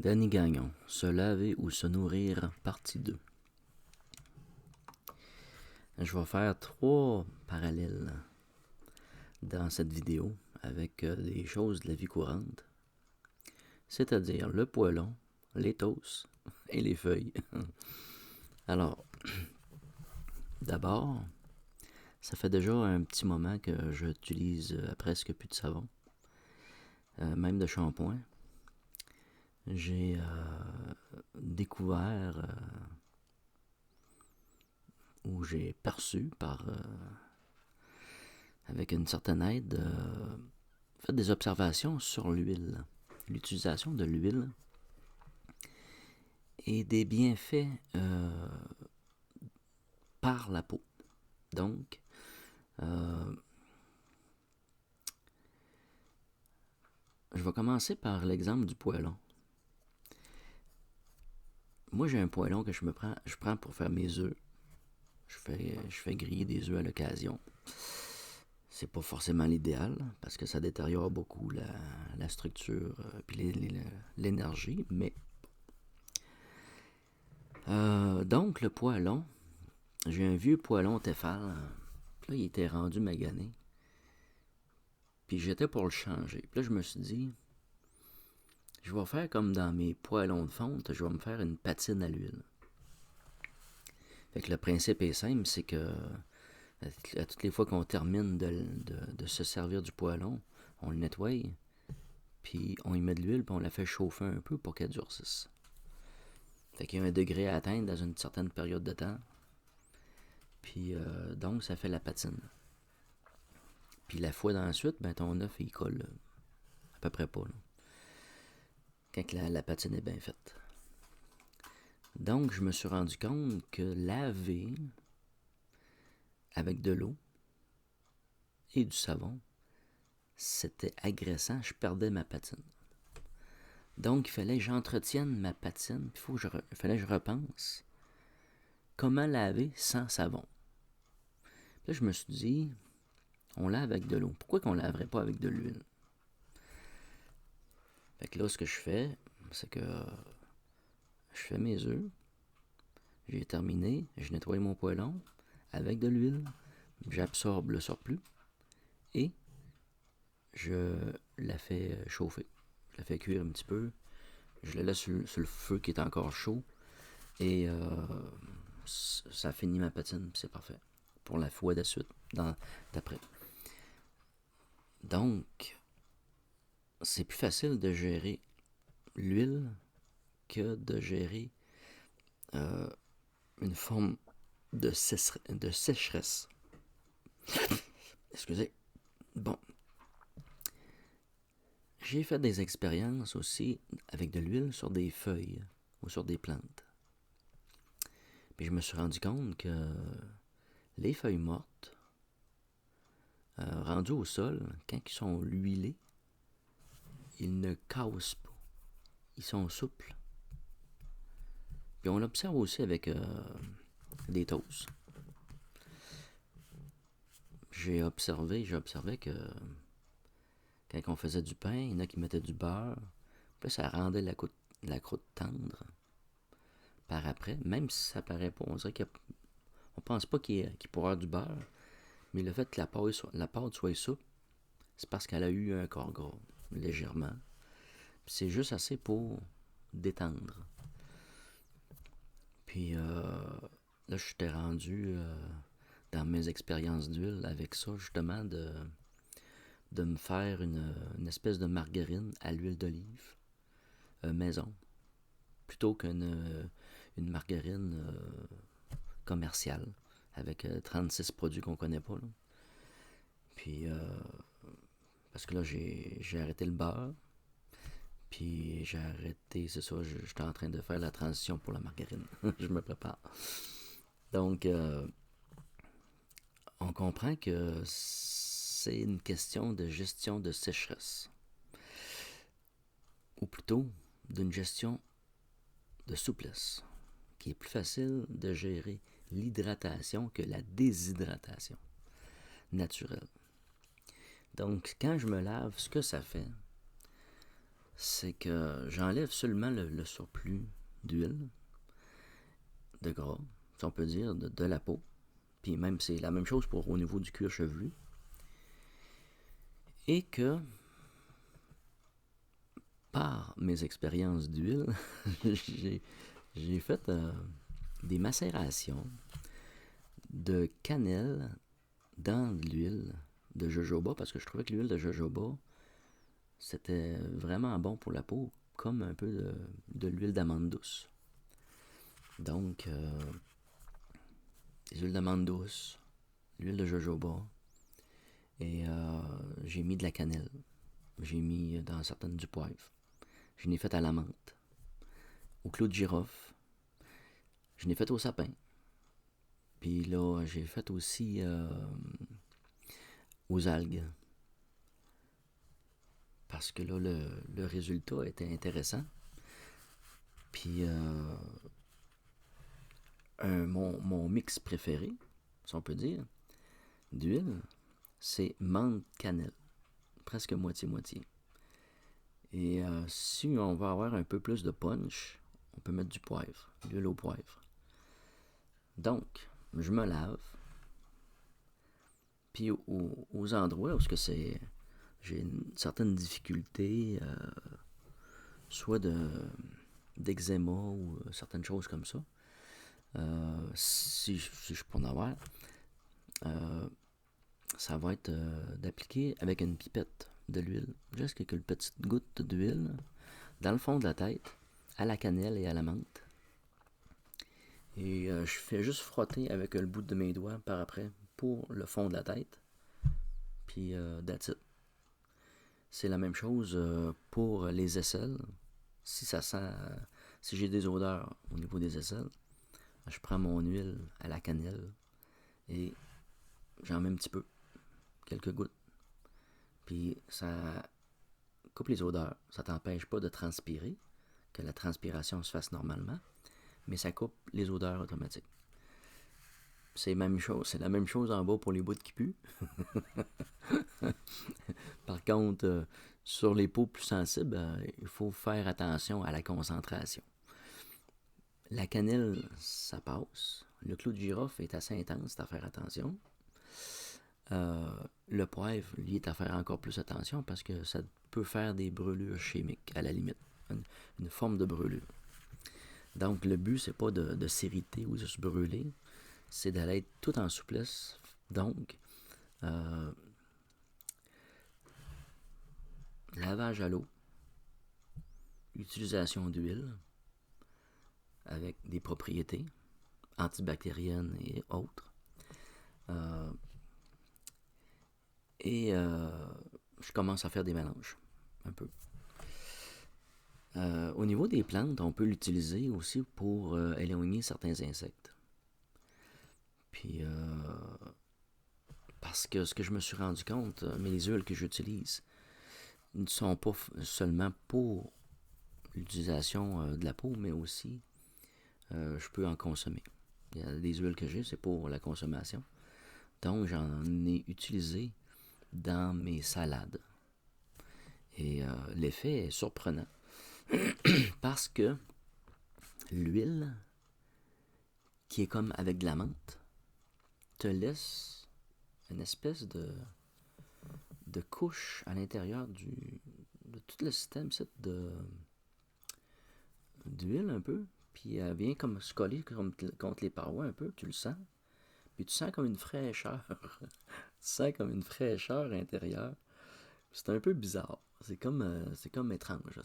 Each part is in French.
Danny Gagnon, se laver ou se nourrir, partie 2. Je vais faire 3 parallèles dans cette vidéo avec des choses de la vie courante, c'est-à-dire le poêlon, les toasts et les feuilles. Alors, d'abord, ça fait déjà un petit moment que j'utilise presque plus de savon, même de shampoing. J'ai découvert ou j'ai perçu avec une certaine aide, fait des observations sur l'huile, l'utilisation de l'huile et des bienfaits par la peau. Donc, je vais commencer par l'exemple du poêlon. Moi, j'ai un poêlon que je prends pour faire mes œufs. Je fais griller des œufs à l'occasion. C'est pas forcément l'idéal parce que ça détériore beaucoup la structure puis l'énergie, mais donc le poêlon, j'ai un vieux poêlon Tefal. Là, il était rendu magané. Puis j'étais pour le changer. Puis là, je me suis dit, je vais faire comme dans mes poêlons de fonte, je vais me faire une patine à l'huile. Fait que le principe est simple, c'est que à toutes les fois qu'on termine de se servir du poêlon, on le nettoie, puis on y met de l'huile, puis on la fait chauffer un peu pour qu'elle durcisse. Fait qu'il y a un degré à atteindre dans une certaine période de temps. Puis donc, ça fait la patine. Puis la fois d'ensuite, ben ton œuf, il colle à peu près pas. Là, quand la patine est bien faite. Donc, je me suis rendu compte que laver avec de l'eau et du savon, c'était agressant, je perdais ma patine. Donc, il fallait que j'entretienne ma patine, puis il fallait que je repense comment laver sans savon. Puis là, je me suis dit, on lave avec de l'eau. Pourquoi qu'on ne laverait pas avec de l'huile? Fait que là, ce que je fais, c'est que je fais mes œufs, j'ai terminé, je nettoie mon poêlon avec de l'huile, j'absorbe le surplus et je la fais chauffer. Je la fais cuire un petit peu, je la laisse sur le feu qui est encore chaud et ça finit ma patine, c'est parfait pour la fois de suite, d'après. Donc, c'est plus facile de gérer l'huile que de gérer une forme de sécheresse. Excusez. Bon. J'ai fait des expériences aussi avec de l'huile sur des feuilles ou sur des plantes. Puis je me suis rendu compte que les feuilles mortes, rendues au sol, quand ils sont huilés, ils ne cassent pas. Ils sont souples. Puis on l'observe aussi avec des toasts. J'ai observé que quand on faisait du pain, il y en a qui mettaient du beurre. Puis ça rendait la croûte tendre par après, même si ça paraît pas. On dirait qu'on pense pas qu'il pourrait y avoir du beurre, mais le fait que la pâte soit souple, c'est parce qu'elle a eu un corps gras, légèrement. Puis c'est juste assez pour détendre. Puis là, j'étais rendu dans mes expériences d'huile avec ça, justement, de me faire une espèce de margarine à l'huile d'olive maison, plutôt qu'une margarine commerciale avec 36 produits qu'on connaît pas. Là. Puis, parce que là, j'ai arrêté le beurre, puis j'ai arrêté, c'est ça, j'étais en train de faire la transition pour la margarine. Je me prépare. Donc, on comprend que c'est une question de gestion de sécheresse. Ou plutôt, d'une gestion de souplesse, qui est plus facile de gérer l'hydratation que la déshydratation naturelle. Donc, quand je me lave, ce que ça fait, c'est que j'enlève seulement le surplus d'huile, de gras, si on peut dire, de la peau. Puis même, c'est la même chose pour au niveau du cuir chevelu. Et que, par mes expériences d'huile, j'ai fait des macérations de cannelle dans l'huile de jojoba, parce que je trouvais que l'huile de jojoba, c'était vraiment bon pour la peau, comme un peu de l'huile d'amande douce. Donc, les huiles d'amande douce, l'huile de jojoba, et j'ai mis de la cannelle. J'ai mis dans certaines du poivre. Je l'ai fait à la menthe, au clou de girofle. Je l'ai fait au sapin. Puis là, j'ai fait aussi aux algues. Parce que là, le résultat était intéressant. Puis mon mix préféré, si on peut dire, d'huile, c'est menthe-cannelle. Presque moitié-moitié. Et si on veut avoir un peu plus de punch, on peut mettre du poivre, l'huile au poivre. Donc, je me lave. Puis aux endroits où j'ai une certaine difficulté, soit d'eczéma ou certaines choses comme ça, si je peux en avoir, ça va être d'appliquer avec une pipette de l'huile. Juste quelques petites gouttes d'huile dans le fond de la tête, à la cannelle et à la menthe. Et je fais juste frotter avec le bout de mes doigts par après pour le fond de la tête. Puis that's it. C'est la même chose pour les aisselles. Si ça sent, si j'ai des odeurs au niveau des aisselles, je prends mon huile à la cannelle et j'en mets un petit peu, quelques gouttes. Puis ça coupe les odeurs. Ça t'empêche pas de transpirer, que la transpiration se fasse normalement, mais ça coupe les odeurs automatiques. C'est la même chose en bas pour les bouts qui puent. Par contre, sur les peaux plus sensibles, il faut faire attention à la concentration. La cannelle, ça passe. Le clou de girofle est assez intense, c'est à faire attention. Le poivre, lui, est à faire encore plus attention parce que ça peut faire des brûlures chimiques, à la limite. Une forme de brûlure. Donc, le but, c'est pas de s'irriter ou de se brûler, c'est d'aller être tout en souplesse. Donc, lavage à l'eau, utilisation d'huile avec des propriétés antibactériennes et autres. Et je commence à faire des mélanges, un peu. Au niveau des plantes, on peut l'utiliser aussi pour éloigner certains insectes. Puis, parce que ce que je me suis rendu compte, mes huiles que j'utilise ne sont pas seulement pour l'utilisation de la peau, mais aussi je peux en consommer. Il y a des huiles que j'ai, c'est pour la consommation. Donc, j'en ai utilisé dans mes salades. Et l'effet est surprenant. Parce que l'huile, qui est comme avec de la menthe, te laisse une espèce de couche à l'intérieur de tout le système d'huile un peu. Puis elle vient comme se coller contre les parois un peu, tu le sens. Puis tu sens comme une fraîcheur. Tu sens comme une fraîcheur intérieure. C'est un peu bizarre. C'est comme étrange.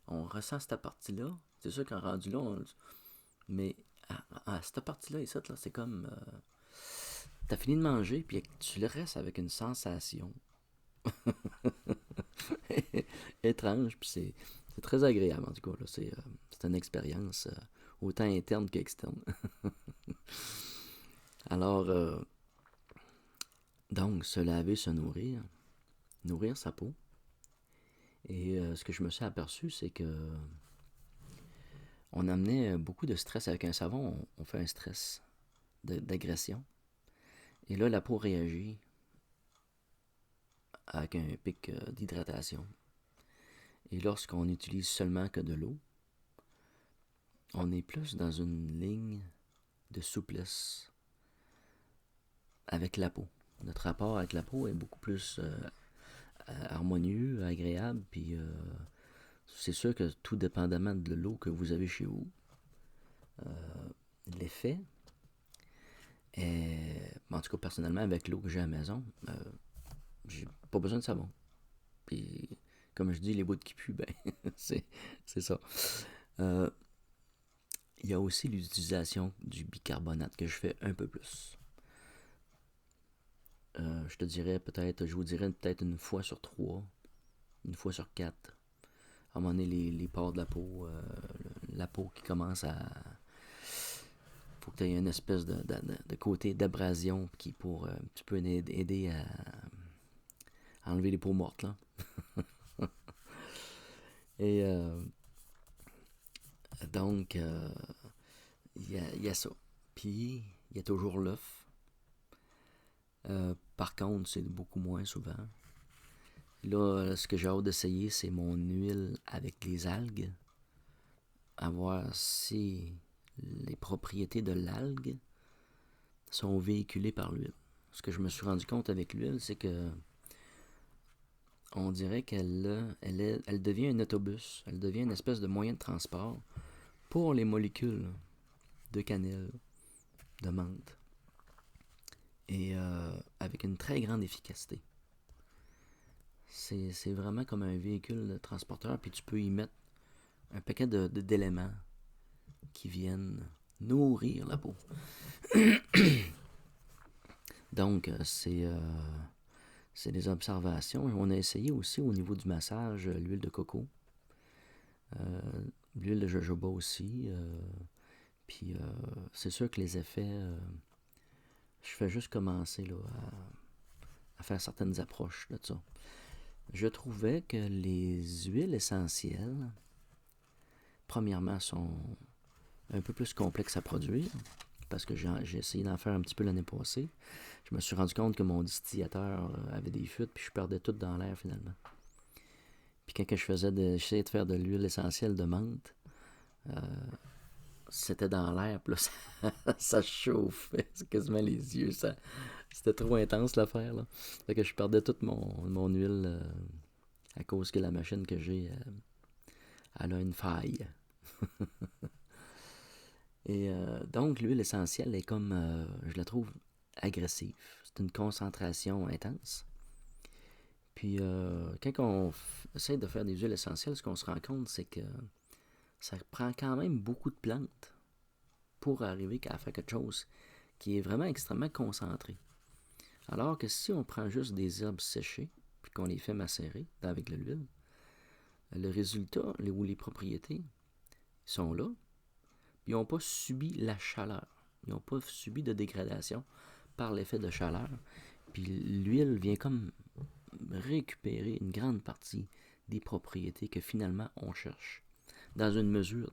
On ressent cette partie-là. C'est sûr qu'en rendu là, mais à cette partie-là et cette là, c'est comme t'as fini de manger puis tu le restes avec une sensation étrange puis c'est très agréable en tout cas là. C'est une expérience autant interne qu'externe. Alors donc se laver, se nourrir sa peau. Et ce que je me suis aperçu, c'est que on amenait beaucoup de stress avec un savon. On fait un stress d'agression. Et là, la peau réagit avec un pic d'hydratation. Et lorsqu'on utilise seulement que de l'eau, on est plus dans une ligne de souplesse avec la peau. Notre rapport avec la peau est beaucoup plus harmonieux, agréable, puis c'est sûr que tout dépendamment de l'eau que vous avez chez vous, l'effet est, en tout cas personnellement avec l'eau que j'ai à la maison, j'ai pas besoin de savon. Puis comme je dis, les bouts qui puent, ben c'est ça. Il y a aussi l'utilisation du bicarbonate que je fais un peu plus. Je te dirais peut-être, je vous dirais peut-être une fois sur 3, une fois sur 4. À un moment donné, les pores de la peau qui commence à... Faut que tu aies une espèce de côté d'abrasion qui pour un petit peu aider à enlever les peaux mortes, là. Et donc, il y a ça. Puis, il y a toujours l'œuf. Par contre, c'est beaucoup moins souvent. Là, ce que j'ai hâte d'essayer, c'est mon huile avec les algues. À voir si les propriétés de l'algue sont véhiculées par l'huile. Ce que je me suis rendu compte avec l'huile, c'est que on dirait elle devient un autobus. Elle devient une espèce de moyen de transport pour les molécules de cannelle, de menthe. Et avec une très grande efficacité. C'est vraiment comme un véhicule transporteur, puis tu peux y mettre un paquet d'éléments qui viennent nourrir la peau. Donc, c'est des observations. On a essayé aussi au niveau du massage l'huile de coco, l'huile de jojoba aussi. Puis c'est sûr que les effets, je fais juste commencer là, à faire certaines approches de ça. Je trouvais que les huiles essentielles, premièrement, sont un peu plus complexes à produire, parce que j'ai essayé d'en faire un petit peu l'année passée. Je me suis rendu compte que mon distillateur avait des fuites, puis je perdais tout dans l'air finalement. Puis quand j'essayais de faire de l'huile essentielle de menthe, c'était dans l'air, puis là, ça chauffait, c'est quasiment les yeux, c'était trop intense l'affaire, là. Fait que je perdais toute mon huile à cause que la machine que j'ai, elle a une faille. Et donc, l'huile essentielle est comme, je la trouve agressive. C'est une concentration intense. Puis, quand on essaie de faire des huiles essentielles, ce qu'on se rend compte, c'est que ça prend quand même beaucoup de plantes pour arriver à faire quelque chose qui est vraiment extrêmement concentré. Alors que si on prend juste des herbes séchées, puis qu'on les fait macérer avec de l'huile, le résultat, ou les propriétés, sont là. Ils n'ont pas subi la chaleur. Ils n'ont pas subi de dégradation par l'effet de chaleur. Puis l'huile vient comme récupérer une grande partie des propriétés que finalement on cherche dans une mesure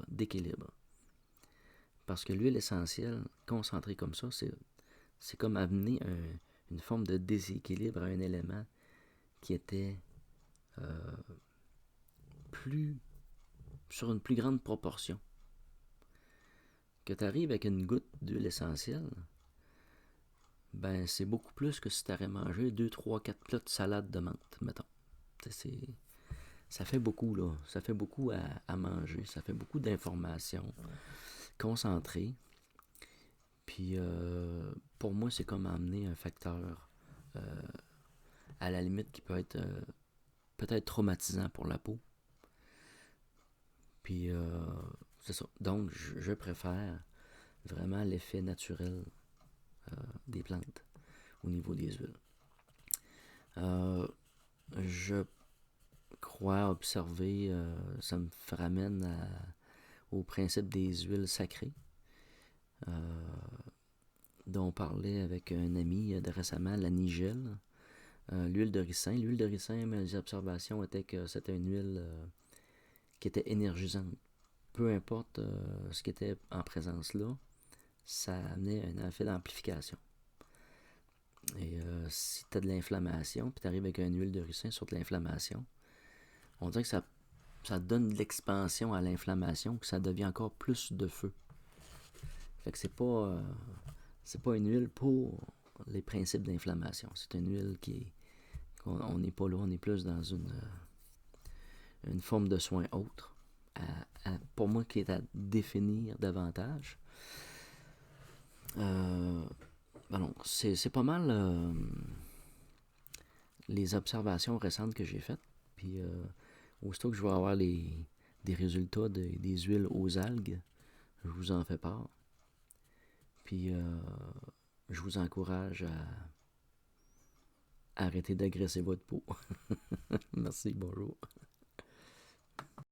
d'équilibre. Parce que l'huile essentielle, concentrée comme ça, c'est comme amener une forme de déséquilibre à un élément qui était sur une plus grande proportion. Que tu arrives avec une goutte d'huile essentielle, ben c'est beaucoup plus que si tu aurais mangé 2, 3, 4 plats de salade de menthe, mettons. Ça fait beaucoup, là. Ça fait beaucoup à manger. Ça fait beaucoup d'informations concentrées. Puis, pour moi, c'est comme amener un facteur à la limite qui peut être peut-être traumatisant pour la peau. Puis, c'est ça. Donc, je préfère vraiment l'effet naturel des plantes au niveau des huiles. Je crois observer, ça me ramène au principe des huiles sacrées, dont on parlait avec un ami de récemment, la nigelle, l'huile de ricin. L'huile de ricin, mes observations étaient que c'était une huile qui était énergisante. Peu importe ce qui était en présence là, ça amenait un effet d'amplification. Et si tu as de l'inflammation, puis tu arrives avec une huile de ricin sur de l'inflammation, on dirait que ça donne de l'expansion à l'inflammation, que ça devient encore plus de feu. Fait que c'est pas une huile pour les principes d'inflammation. C'est une huile on n'est pas là, on est plus dans une forme de soin autre. Pour moi, qui est à définir davantage. Ben c'est pas mal les observations récentes que j'ai faites. Puis, aussitôt que je vais avoir des résultats des huiles aux algues, je vous en fais part. Puis, je vous encourage à arrêter d'agresser votre peau. Merci, bonjour.